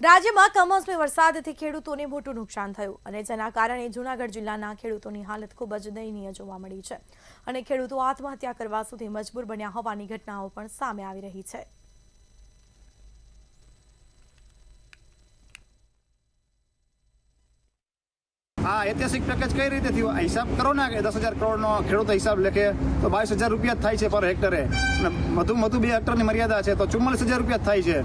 રાજ્યમાં કમોસમી વરસાદથી ખેડૂતોને મોટું નુકસાન થયું અને જેના કારણે જૂનાગઢ જિલ્લાના ખેડૂતોની હાલત ખૂબ જ દયનીય જોવા મળી છે અને ખેડૂતો આત્મહત્યા કરવા સુધી મજબૂર બન્યા હોવાની ઘટનાઓ પણ સામે આવી રહી છે। ऐतिहासिक पैकेज कई रीते थी हिसाब करो ना कि 10,000 करोड़ खेडूत हिसाब लेके तो 22,000 रुपया थाय छे पर हेक्टरे मधु 2 हेक्टरनी मर्यादा है तो 44,000 रुपया थाय छे।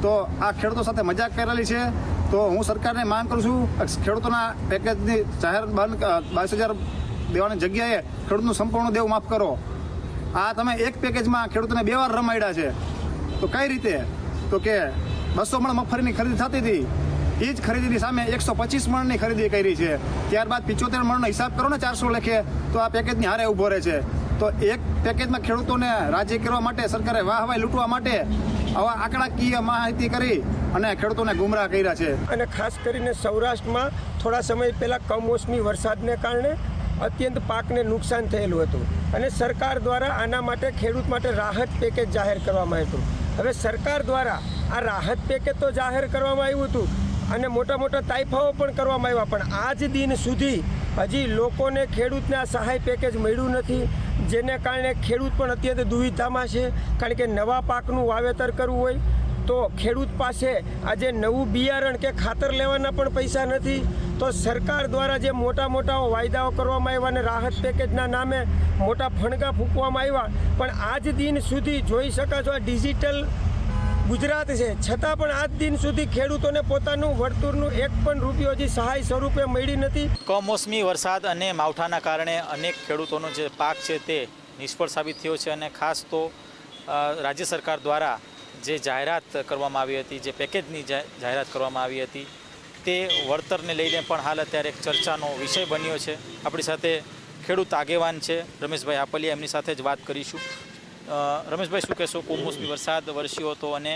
तो आ खेडूतो साथे मजाक करेली है। तो हूँ सरकारने मांग करूँ छूं खेडूतोना पेकेजनी जाहेर 22,000 देवानी जग्याए खेडूतनुं संपूर्ण देવું माफ करो। आ तमे एक पेकेजमां खेडूतोने 2 વાર रमाड्या छे तो कई रीते तो के 200 मण मगफळीनी खरीदी थती थी એ જ ખરીદીની સામે 125 મણની ખરીદી કરી છે। ત્યારબાદ 75 મણનો હિસાબ કરો ને 400 લેખે તો આ પેકેજની હારે ઊભો રહે છે। તો એક પેકેજમાં ખેડૂતોને રાજી કરવા માટે સરકારે વાહવાઈ લૂંટવા માટે આવા આંકડાકીય માહિતી કરી અને ખેડૂતોને ગુમરાહ કર્યા છે। અને ખાસ કરીને સૌરાષ્ટ્રમાં થોડા સમય પહેલાં કમોસમી વરસાદને કારણે અત્યંત પાકને નુકસાન થયેલું હતું અને સરકાર દ્વારા આના માટે ખેડૂત માટે રાહત પેકેજ જાહેર કરવામાં આવ્યું હતું। હવે સરકાર દ્વારા આ રાહત પેકેજ તો જાહેર કરવામાં આવ્યું હતું અને મોટા મોટા તાઇફાઓ પણ કરવામાં આવ્યા પણ આજ દિન સુધી હજી લોકોને ખેડૂતને આ સહાય પેકેજ મળ્યું નથી, જેને કારણે ખેડૂત પણ અત્યંત દુવિધામાં છે। કારણ કે નવા પાકનું વાવેતર કરવું હોય તો ખેડૂત પાસે આજે નવું બિયારણ કે ખાતર લેવાના પણ પૈસા નથી। તો સરકાર દ્વારા જે મોટા મોટા વાયદાઓ કરવામાં આવ્યા અને રાહત પેકેજના નામે મોટા ફણગા ફૂંકવામાં આવ્યા પણ આજ દિન સુધી જોઈ શકાશો આ ડિજિટલ ગુજરાત છે છતાં પણ આજ દિન સુધી ખેડૂતોને પોતાનું વળતરનું એક પણ રૂપિયો હજી સહાય સ્વરૂપે મળી નથી। કમોસમી વરસાદ અને માવઠાના કારણે અનેક ખેડૂતોનો જે પાક છે તે નિષ્ફળ સાબિત થયો છે અને ખાસ તો રાજ્ય સરકાર દ્વારા જે જાહેરાત કરવામાં આવી હતી, જે પેકેજની જાહેરાત કરવામાં આવી હતી તે વળતરને લઈને પણ હાલ અત્યારે એક ચર્ચાનો વિષય બન્યો છે। આપણી સાથે ખેડૂત આગેવાન છે રમેશભાઈ આપલિયા, એમની સાથે જ વાત કરીશું। રમેશભાઈ, શું કહેશો? કમોસમી વરસાદ વરસ્યો હતો અને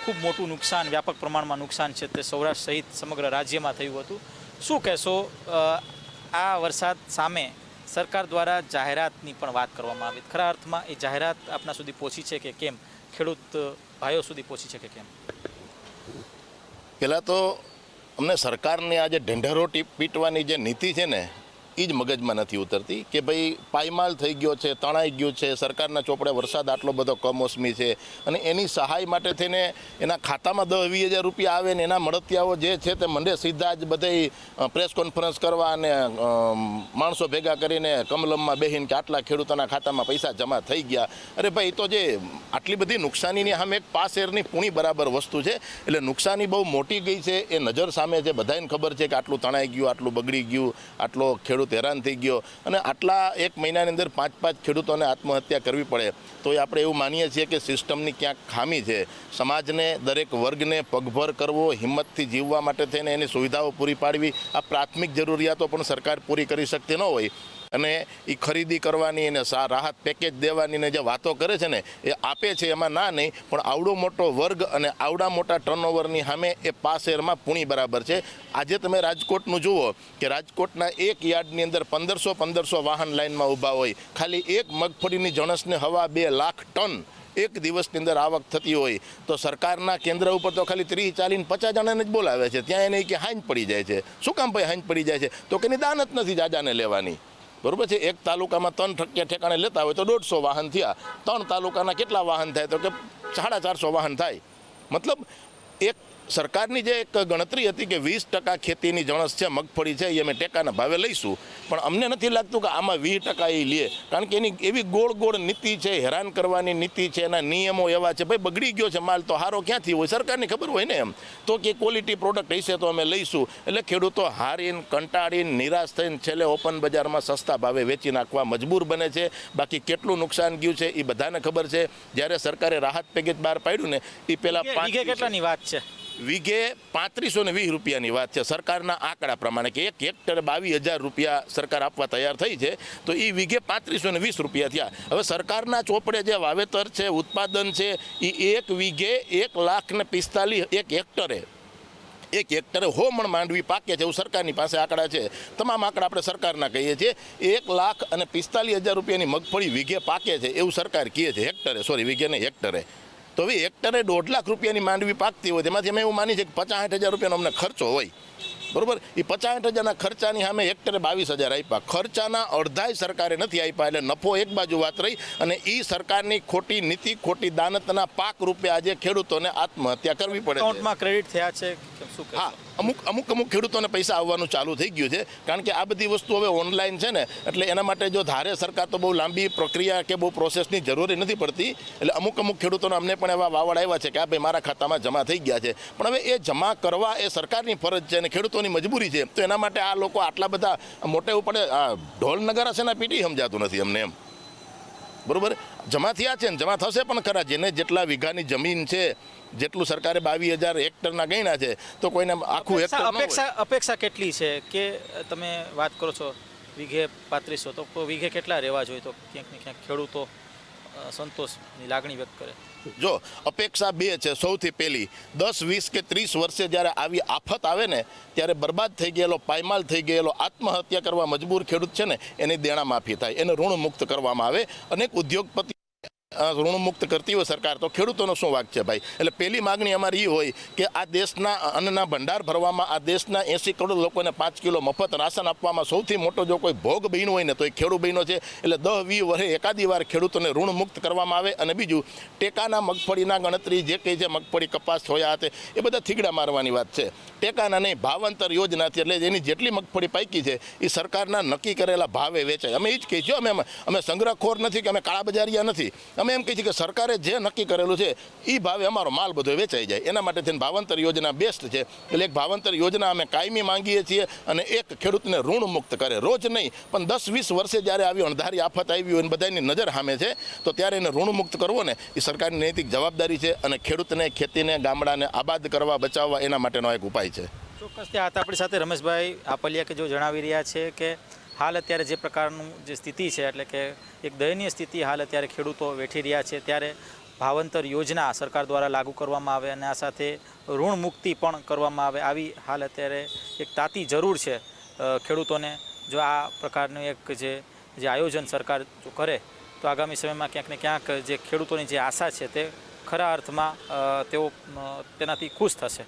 ખૂબ મોટું નુકસાન, વ્યાપક પ્રમાણમાં નુકસાન છે તે સૌરાષ્ટ્ર સહિત સમગ્ર રાજ્યમાં થયું હતું। શું કહેશો આ વરસાદ સામે સરકાર દ્વારા જાહેરાતની પણ વાત કરવામાં આવી, ખરા અર્થમાં એ જાહેરાત આપના સુધી પહોંચી છે કે કેમ? ખેડૂત ભાઈઓ સુધી પહોંચી છે કે કેમ? પહેલાં તો અમને સરકારની આ જે ઢંઢેરો પીટવાની જે નીતિ છે ને એ જ મગજમાં નથી ઉતરતી કે ભાઈ પાયમાલ થઈ ગયો છે, તણાઈ ગયું છે, સરકારના ચોપડે વરસાદ આટલો બધો કમોસમી છે અને એની સહાય માટે થઈને એના ખાતામાં 10-20 હજાર રૂપિયા આવે ને એના મળતિયાઓ જે છે તે મંડે સીધા જ બધા પ્રેસ કોન્ફરન્સ કરવા અને માણસો ભેગા કરીને કમલમમાં બેહીને કે આટલા ખેડૂતોના ખાતામાં પૈસા જમા થઈ ગયા। અરે ભાઈ, તો જે આટલી બધી નુકસાનીની સામે એક પાસેરની પૂણી બરાબર વસ્તુ છે એટલે નુકસાની બહુ મોટી ગઈ છે એ નજર સામે છે, બધાને ખબર છે કે આટલું તણાઈ ગયું, આટલું બગડી ગયું, આટલો ખેડૂત હેરાન થઈ ગયો અને આટલા એક મહિનાની અંદર 5 ખેડૂતોને આત્મહત્યા કરવી પડે તો એ આપણે એવું માનીએ છીએ કે સિસ્ટમની ક્યાંક ખામી છે। સમાજને, દરેક વર્ગને પગભર કરવો, હિંમતથી જીવવા માટે થઈને એની સુવિધાઓ પૂરી પાડવી, આ પ્રાથમિક જરૂરિયાતો પણ સરકાર પૂરી કરી શકતી ન હોય અને એ ખરીદી કરવાની અને રાહત પેકેજ દેવાની ને જે વાતો કરે છે ને એ આપે છે એમાં ના નહીં, પણ આવડો મોટો વર્ગ અને આવડા મોટા ટર્નઓવરની સામે એ પાસેરમાં પૂણી બરાબર છે। આજે તમે રાજકોટનું જુઓ કે રાજકોટના એક યાર્ડની અંદર 1500 વાહન લાઇનમાં ઊભા હોય, ખાલી એક મગફળીની જણસને 2.5 લાખ ટન એક દિવસની અંદર આવક થતી હોય તો સરકારના કેન્દ્ર ઉપર તો ખાલી 30, 40, 50 જણાને જ બોલાવે છે, ત્યાં એને કે હાંજ પડી જાય છે। શું કામ ભાઈ હાંજ પડી જાય છે? તો કે દાન જ નથી જાજાને લેવાની, બરોબર છે। એક તાલુકામાં 3 ઠેકાણે લેતા હોય તો 150 વાહન થયા, 3 તાલુકાના કેટલા વાહન થાય તો કે 450 વાહન થાય। મતલબ એક સરકારની જે એક ગણતરી હતી કે 20% ખેતીની જણસ છે, મગફળી છે, એ અમે ટેકાના ભાવે લઈશું, પણ અમને નથી લાગતું કે આમાં 20% એ લે, કારણ કે એની એવી ગોળ નીતિ છે, હેરાન કરવાની નીતિ છે, એના નિયમો એવા છે, ભાઈ બગડી ગયો છે માલ તો હારો ક્યાંથી હોય? સરકારની ખબર હોય ને એમ તો કે ક્વોલિટી પ્રોડક્ટ હશે તો અમે લઈશું, એટલે ખેડૂતો હારીને, કંટાળીને, નિરાશ થઈને છેલ્લે ઓપન બજારમાં સસ્તા ભાવે વેચી નાખવા મજબૂર બને છે। બાકી કેટલું નુકસાન ગયું છે એ બધાને ખબર છે। જ્યારે સરકારે રાહત પેકેજ બહાર પાડ્યું ને એ પહેલાં 5 કેટલાની વાત છે? વીઘે 3520 રૂપિયાની વાત છે સરકારના આંકડા પ્રમાણે કે એક હેક્ટરે 22,000 રૂપિયા સરકાર આપવા તૈયાર થઈ છે તો એ વીઘે 3520 રૂપિયા થયા। હવે સરકારના ચોપડે જે વાવેતર છે, ઉત્પાદન છે એ એક વીઘે 1,45,000 એક હેક્ટરે 1 મણ માંડવી પાકે છે એવું સરકારની પાસે આંકડા છે। તમામ આંકડા આપણે સરકારના કહીએ છીએ। 1,45,000 રૂપિયાની મગફળી વીઘે પાકે છે એવું સરકાર કહે છે, હેક્ટરે, સોરી વીઘે નહીં હેક્ટરે। તો હવે હેક્ટરે 1.5 લાખ રૂપિયાની માંડવી પાકતી હોય તેમાંથી અમે એવું માની છે કે 50-60 હજાર રૂપિયાનો અમને ખર્ચો હોય, બરોબર. એ 50-60 હજારના ખર્ચાની સામે હેક્ટરે 22,000 આપ્યા. ખર્ચાના અડધાય સરકારે નથી આપ્યા. એટલે નફો એક બાજુ વાત રહી, અને એ સરકારની ખોટી નીતિ, ખોટી દાનતના પાક રૂપે આજે ખેડૂતોને આત્મહત્યા કરવી પડે છે. એકાઉન્ટમાં ક્રેડિટ થયા છે કે શું કહેશો? હા, અમુક ખેડૂતોને પૈસા આવવાનું ચાલુ થઈ ગયું છે, કારણ કે આ બધી વસ્તુ હવે ઓનલાઈન છે ને, એટલે એના માટે જો ધારે સરકાર તો બહુ લાંબી પ્રક્રિયા કે બહુ પ્રોસેસની જરૂરી નથી પડતી. એટલે અમુક ખેડૂતોને અમને પણ એવા વાવડ આવ્યા છે કે આ ભાઈ મારા ખાતામાં જમા થઈ ગયા છે, પણ હવે એ જમા કરવા એ સરકારની ફરજ છે અને ખેડૂતોની મજબૂરી છે. તો એના માટે આ લોકો આટલા બધા મોટે ઉપડે આ ઢોલ નગારા છે ને પીટી સમજાતું નથી અમને એમ, બરોબર. જમા થયા છે ને જમા થશે પણ ખરા. જેને જેટલા વીઘાની જમીન છે, જેટલું સરકારે 22,000 હેક્ટરના ગણ્યા છે, તો કોઈને આખું હેક્ટર ન હોય. અપેક્ષા કેટલી છે કે તમે વાત કરો છો વીઘે 3500, તો વીઘે કેટલા રહેવા જોઈએ તો ક્યાંક ને ક્યાંક ખેડૂતો સંતોષની લાગણી વ્યક્ત કરે? જો અપેક્ષા બે છે. સૌથી પહેલી, 10, 20 કે 30 વર્ષે જ્યારે આવી આફત આવે ને, ત્યારે બરબાદ થઈ ગયેલો, પાયમાલ થઈ ગયેલો, આત્મહત્યા કરવા મજબૂર ખેડૂત છે ને, એની દેણા માફી થાય, એને ઋણ મુક્ત કરવામાં આવે. અનેક ઉદ્યોગપતિ ઋણ મુક્ત કરતી હોય સરકાર, તો ખેડૂતોનો શું વાંક છે ભાઈ? એટલે પહેલી માગણી અમારી એ હોય કે આ દેશના અન્નના ભંડાર ભરવામાં, આ દેશના 80 કરોડ લોકોને 5 કિલો મફત રાશન આપવામાં સૌથી મોટો જો કોઈ ભોગ બન્યો હોય ને તો એ ખેડૂત બન્યો છે. એટલે 10-20 વર્ષે એકાદી વાર ખેડૂતોને ઋણ મુક્ત કરવામાં આવે. અને બીજું, ટેકાના મગફળીના ગણતરી જે કંઈ છે, મગફળી, કપાસ, સોયા હતા, એ બધા થીગડા મારવાની વાત છે. ટેકાના નહીં, ભાવાંતર યોજનાથી, એટલે એની જેટલી મગફળી પાકી છે એ સરકારના નક્કી કરેલા ભાવે વેચાય. અમે એ જ કહીએ છીએ, અમે સંગ્રહખોર નથી કે અમે કાળાબજારિયા નથી. અમે એમ કહીએ છીએ કે સરકારે જે નક્કી કરેલું છે એ ભાવે અમારો માલ બધો વેચાઈ જાય. એના માટે થઈને ભાવાંતર યોજના બેસ્ટ છે. એટલે એક ભાવાંતર યોજના અમે કાયમી માંગીએ છીએ, અને એક ખેડૂતને ઋણ મુક્ત કરે. રોજ નહીં પણ 10-20 વર્ષે જ્યારે આવી અણધારી આફત આવી હોય અને બધાની નજર સામે છે, તો ત્યારે એને ઋણ મુક્ત કરવો ને એ સરકારની નૈતિક જવાબદારી છે. અને ખેડૂતને, ખેતીને, ગામડાને આબાદ કરવા, બચાવવા એના માટેનો એક ઉપાય છે. ચોક્કસ. ત્યાં હતા આપણી સાથે રમેશભાઈ આપલિયા કે જો જણાવી રહ્યા છે કે હાલ અત્યારે જે પ્રકારનું જે સ્થિતિ છે, એટલે કે એક દયનીય સ્થિતિ હાલ અત્યારે ખેડૂતો વેઠી રહ્યા છે, ત્યારે ભાવાંતર યોજના સરકાર દ્વારા લાગુ કરવામાં આવે અને આ સાથે ઋણ મુક્તિ પણ કરવામાં આવે, આવી હાલ અત્યારે એક તાતી જરૂર છે ખેડૂતોને. જો આ પ્રકારનું એક જે આયોજન સરકાર જો કરે તો આગામી સમયમાં ક્યાંક ને ક્યાંક જે ખેડૂતોની જે આશા છે તે ખરા અર્થમાં તેઓ તેનાથી ખુશ થશે.